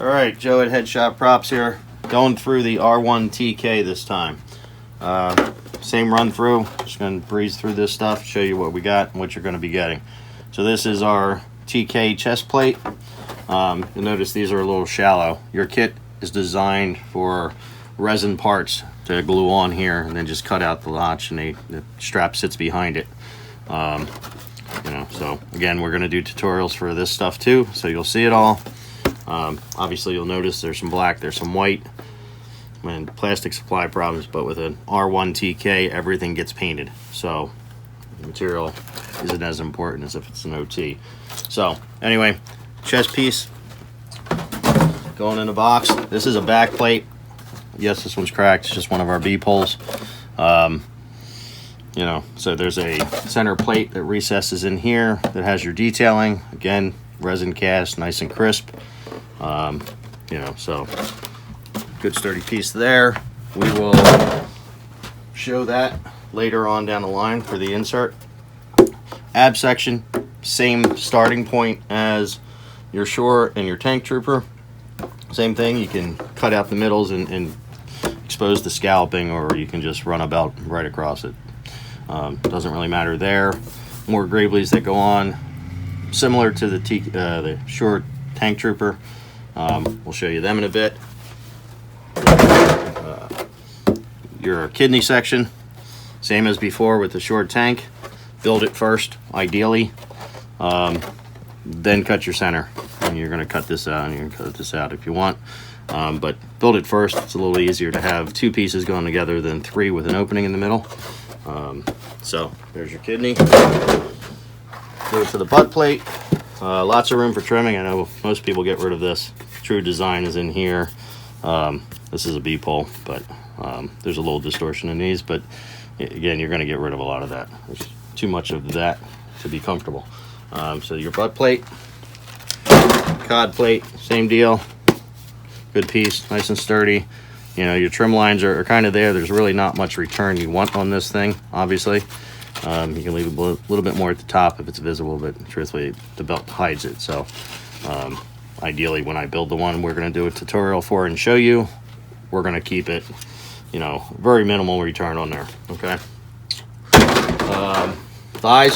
Alright, Joe at Headshot Props here, going through the R1 TK this time. Same run through, just going to breeze through this stuff, show you what we got and what you're going to be getting. So this is our TK chest plate. You'll notice these are a little shallow. Your kit is designed for resin parts to glue on here and then just cut out the notch, and the strap sits behind it. So again, we're going to do tutorials for this stuff too, so you'll see it all. Obviously you'll notice there's some black, there's some white, and plastic supply problems, but with an R1 TK everything gets painted, so the material isn't as important as if it's an OT. So anyway, chest piece going in the box. This is a back plate. Yes, this one's cracked, it's just one of our B poles. So there's a center plate that recesses in here that has your detailing. Again, resin cast, nice and crisp. So good sturdy piece there. We will show that later on down the line for the insert. Ab section, same starting point as your Shore and your Tank Trooper. Same thing, you can cut out the middles and expose the scalloping, or you can just run a belt right across it. Doesn't really matter there. More Graveleys that go on, similar to the Shore Tank Trooper. We'll show you them in a bit. Your kidney section, same as before with the short tank. Build it first, ideally, then cut your center. And you're going to cut this out, and you're going to cut this out if you want. But build it first. It's a little easier to have two pieces going together than three with an opening in the middle. So there's your kidney. Go to the butt plate. Lots of room for trimming. I know most people get rid of this. True design is in here. This is a B pole, but there's a little distortion in these, but again, you're going to get rid of a lot of that. There's too much of that to be comfortable. So your butt plate, cod plate, same deal. Good piece, nice and sturdy. Your trim lines are kind of there. There's really not much return you want on this thing, obviously. You can leave a little bit more at the top if it's visible, but truthfully the belt hides it. So ideally, when I build the one we're going to do a tutorial for and show you, we're going to keep it very minimal return on there. Okay. Thighs,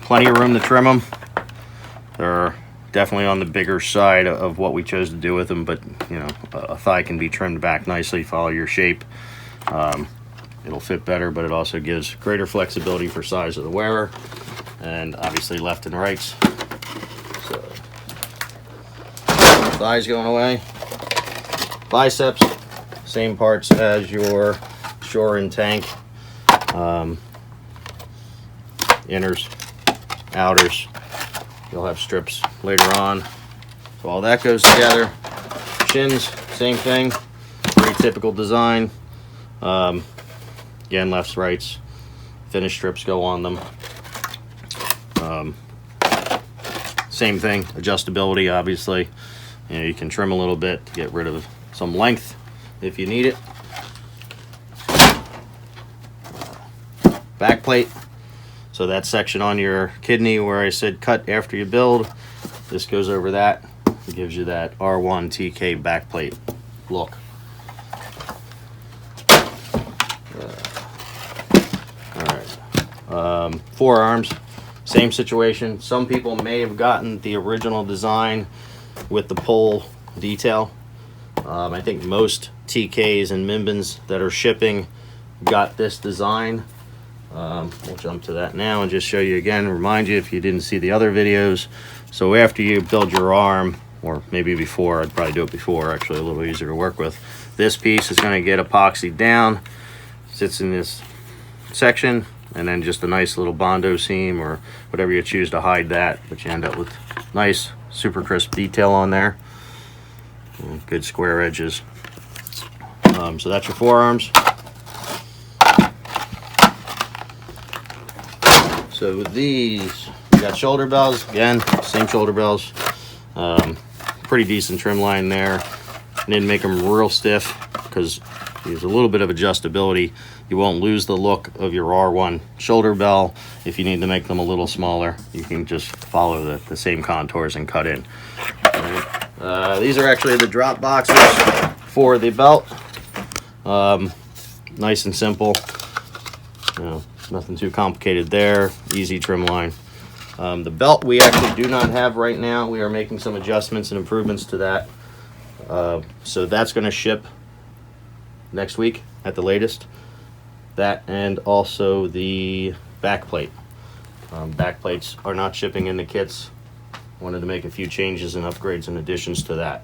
plenty of room to trim them. They're definitely on the bigger side of what we chose to do with them, but a thigh can be trimmed back nicely. Follow your shape. It'll fit better, but it also gives greater flexibility for size of the wearer, and obviously left and rights. So thighs going away. Biceps, same parts as your Shore and Tank. Inners, outers. You'll have strips later on. So all that goes together. Shins, same thing. Pretty typical design. Again, lefts, rights. Finish strips go on them. Same thing, adjustability, obviously. You can trim a little bit to get rid of some length if you need it. Back plate. So that section on your kidney where I said cut after you build, this goes over that. It gives you that R1 TK back plate look. Alright. Forearms, same situation. Some people may have gotten the original design with the pole detail. I think most TKs and Mimbans that are shipping got this design. We'll jump to that now and just show you again, remind you if you didn't see the other videos. So after you build your arm, or maybe before, I'd probably do it before, actually a little easier to work with. This piece is going to get epoxied down, sits in this section, and then just a nice little Bondo seam or whatever you choose to hide that, but you end up with nice, super crisp detail on there. And good square edges. So that's your forearms. So with these, we got shoulder bells. Again, same shoulder bells. Pretty decent trim line there. I didn't make them real stiff because use a little bit of adjustability. You won't lose the look of your R1 shoulder bell. If you need to make them a little smaller, you can just follow the same contours and cut in. These are actually the drop boxes for the belt. Nice and simple. You know, nothing too complicated there. Easy trim line. The belt we actually do not have right now. We are making some adjustments and improvements to that. So that's going to ship next week at the latest. That and also the back plate. Back plates are not shipping in the kits. Wanted to make a few changes and upgrades and additions to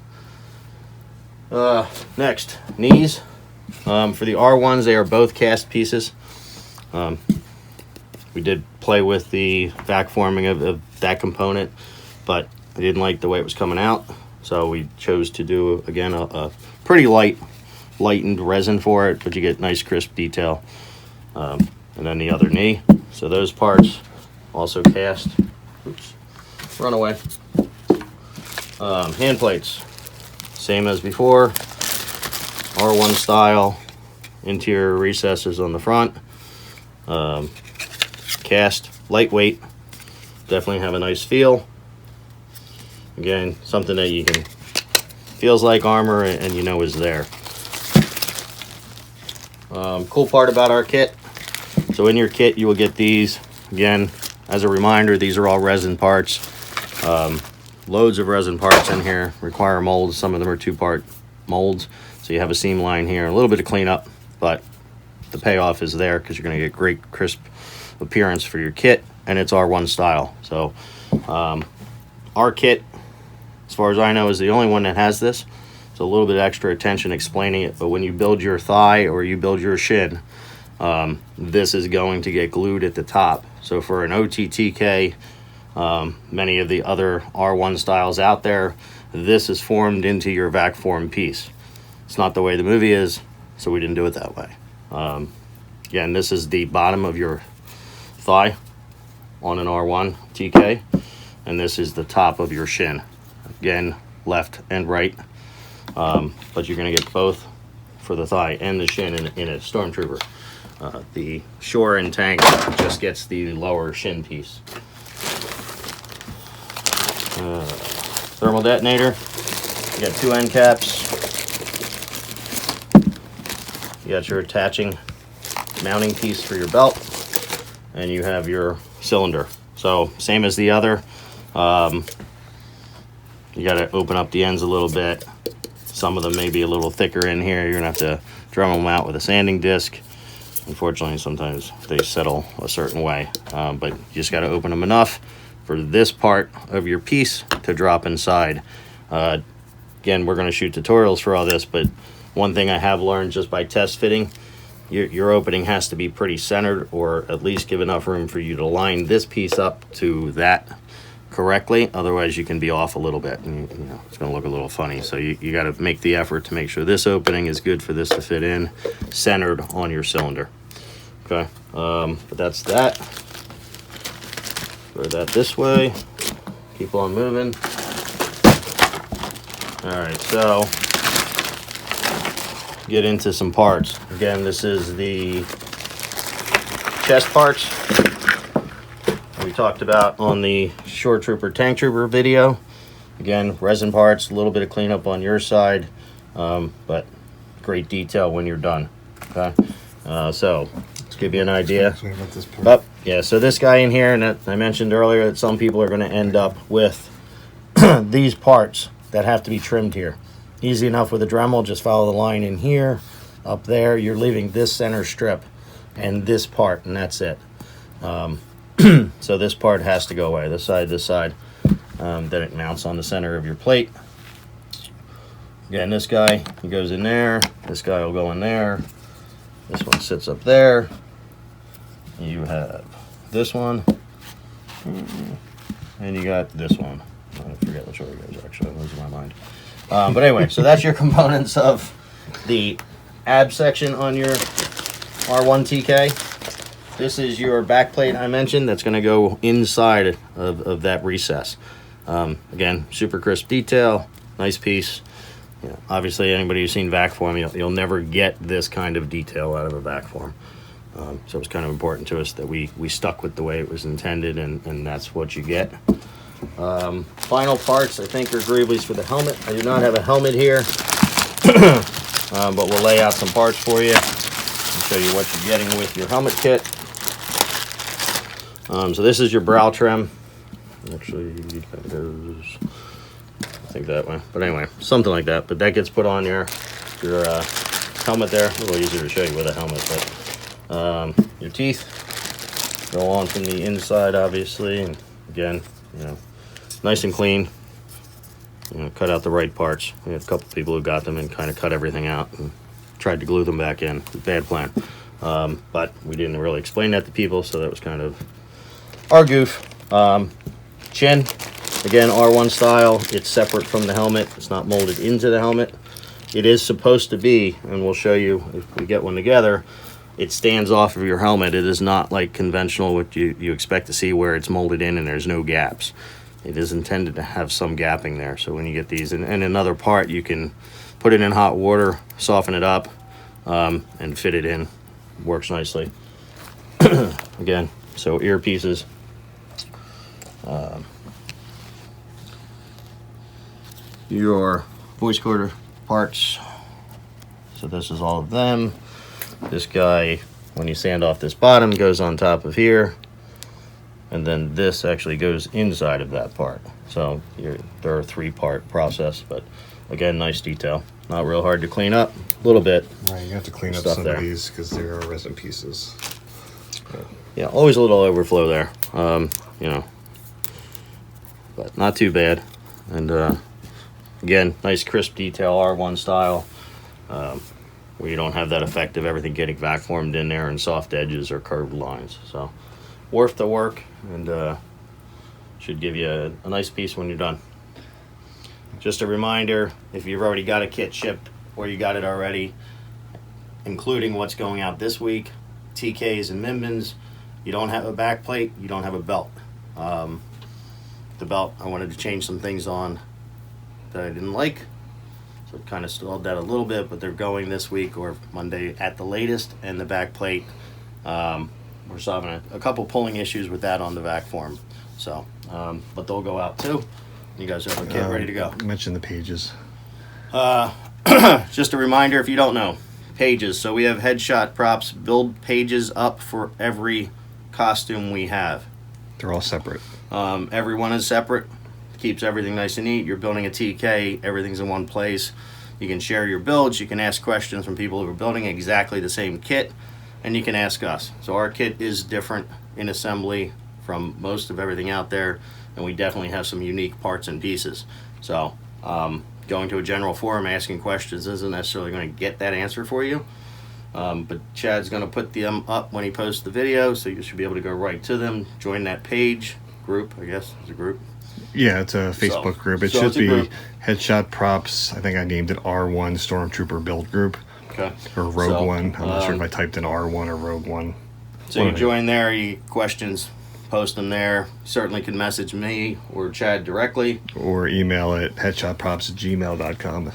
that. Next, knees. For the R1s, they are both cast pieces. We did play with the vac forming of that component, but I didn't like the way it was coming out, so we chose to do, again, a pretty lightened resin for it, but you get nice crisp detail. And then the other knee. So those parts also cast. Oops. Run away. Hand plates, same as before. R1 style, interior recesses on the front. Cast, lightweight, definitely have a nice feel. Again, something that you can, feels like armor and you know is there. Cool part about our kit, so in your kit you will get these. Again, as a reminder, these are all resin parts. Loads of resin parts in here, require molds. Some of them are 2-part molds, so you have a seam line here, a little bit of cleanup, but the payoff is there because you're going to get great crisp appearance for your kit, and it's R1 style. So our kit, as far as I know, is the only one that has this. So a little bit extra attention explaining it, but when you build your thigh or you build your shin, this is going to get glued at the top. So for an OTTK, many of the other R1 styles out there, this is formed into your vac form piece. It's not the way the movie is, so we didn't do it that way. Again, this is the bottom of your thigh on an R1 TK, and this is the top of your shin. Again, left and right, but you're going to get both for the thigh and the shin in a Stormtrooper. The Shore and Tank just gets the lower shin piece. Thermal detonator. You got 2 end caps. You got your attaching mounting piece for your belt, and you have your cylinder. So same as the other. You got to open up the ends a little bit. Some of them may be a little thicker in here. You're gonna have to drum them out with a sanding disc. Unfortunately, sometimes they settle a certain way, but you just got to open them enough for this part of your piece to drop inside. Again, we're going to shoot tutorials for all this, but one thing I have learned just by test fitting, your opening has to be pretty centered, or at least give enough room for you to line this piece up to that correctly. Otherwise, you can be off a little bit, and you know, it's going to look a little funny. So you got to make the effort to make sure this opening is good for this to fit in, centered on your cylinder. Okay, but that's that. Throw that this way. Keep on moving. All right, so get into some parts. Again, this is the chest parts we talked about on the Shore Trooper Tank Trooper video. Again, resin parts, a little bit of cleanup on your side, but great detail when you're done. Okay, so let's give you an idea. Oh, yeah, so this guy in here, and that I mentioned earlier that some people are going to end up with these parts that have to be trimmed here. Easy enough with a Dremel, just follow the line in here, up there. You're leaving this center strip and this part, and that's it. So this part has to go away, this side. Then it mounts on the center of your plate. Again, this guy, he goes in there. This guy will go in there. This one sits up there. You have this one, and you got this one. I forget which way it goes, actually. I'm losing my mind. But anyway, so that's your components of the ab section on your R1 TK. This is your back plate I mentioned that's going to go inside of that recess. Again, super crisp detail, nice piece. you know, obviously anybody who's seen vac form, you'll never get this kind of detail out of a vac form. So it's kind of important to us that we stuck with the way it was intended, and that's what you get. Final parts, I think, are greeblies for the helmet. I do not have a helmet here, but we'll lay out some parts for you and show you what you're getting with your helmet kit. So this is your brow trim. Actually, that goes, I think, that way. But anyway, something like that. But that gets put on your helmet there. A little easier to show you with a helmet, but your teeth go on from the inside, obviously. And again, you know, nice and clean. You know, cut out the right parts. We had a couple people who got them and kind of cut everything out and tried to glue them back in. Bad plan. But we didn't really explain that to people, so that was kind of our goof. Chin, again, R1 style. It's separate from the helmet. It's not molded into the helmet. It is supposed to be, and we'll show you if we get one together, it stands off of your helmet. It is not like conventional, what you expect to see, where it's molded in and there's no gaps. It is intended to have some gapping there. So when you get these, and another part, you can put it in hot water, soften it up, and fit it in. Works nicely. Again, so earpieces. Your voice recorder parts. So this is all of them. This guy, when you sand off this bottom, goes on top of here, and then this actually goes inside of that part. So there are 3-part process, but again, nice detail. Not real hard to clean up. A little bit. Right, you have to clean up some of these because they are resin pieces. Yeah, always a little overflow there. You know, but not too bad. And again, nice crisp detail, R1 style, where you don't have that effect of everything getting vac formed in there and soft edges or curved lines. So worth the work, and should give you a nice piece when you're done. Just a reminder, if you've already got a kit shipped or you got it already, including what's going out this week, TKs and Mimbans, you don't have a back plate, you don't have a belt. The belt, I wanted to change some things on that I didn't like, so it kind of stalled that a little bit, but they're going this week or Monday at the latest. And the back plate, we're solving a couple pulling issues with that on the vac form, so but they'll go out too. You guys have a kit ready to go. Mention the pages. Just a reminder, if you don't know, pages. So we have headshot props, build pages up for every costume we have. They're all separate. Every one is separate. Keeps everything nice and neat. You're building a TK, everything's in one place. You can share your builds. You can ask questions from people who are building exactly the same kit, and you can ask us. So our kit is different in assembly from most of everything out there, and we definitely have some unique parts and pieces. So going to a general forum asking questions isn't necessarily going to get that answer for you, but Chad's going to put them up when he posts the video, so you should be able to go right to them, join that page group. I guess it's a group. Yeah, it's a Facebook group. It should be Headshot Props. I think I named it R1 Stormtrooper Build Group. Okay. Or Rogue One. I'm not sure if I typed in R1 or Rogue One. So you join there, you questions, post them there. Certainly can message me or Chad directly. Or email at headshotprops@gmail.com.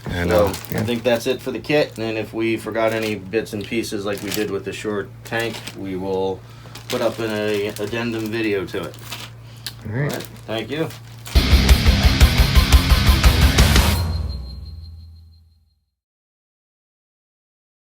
And so I think that's it for the kit. And if we forgot any bits and pieces like we did with the short tank, we will put up an addendum video to it. All right. Thank you.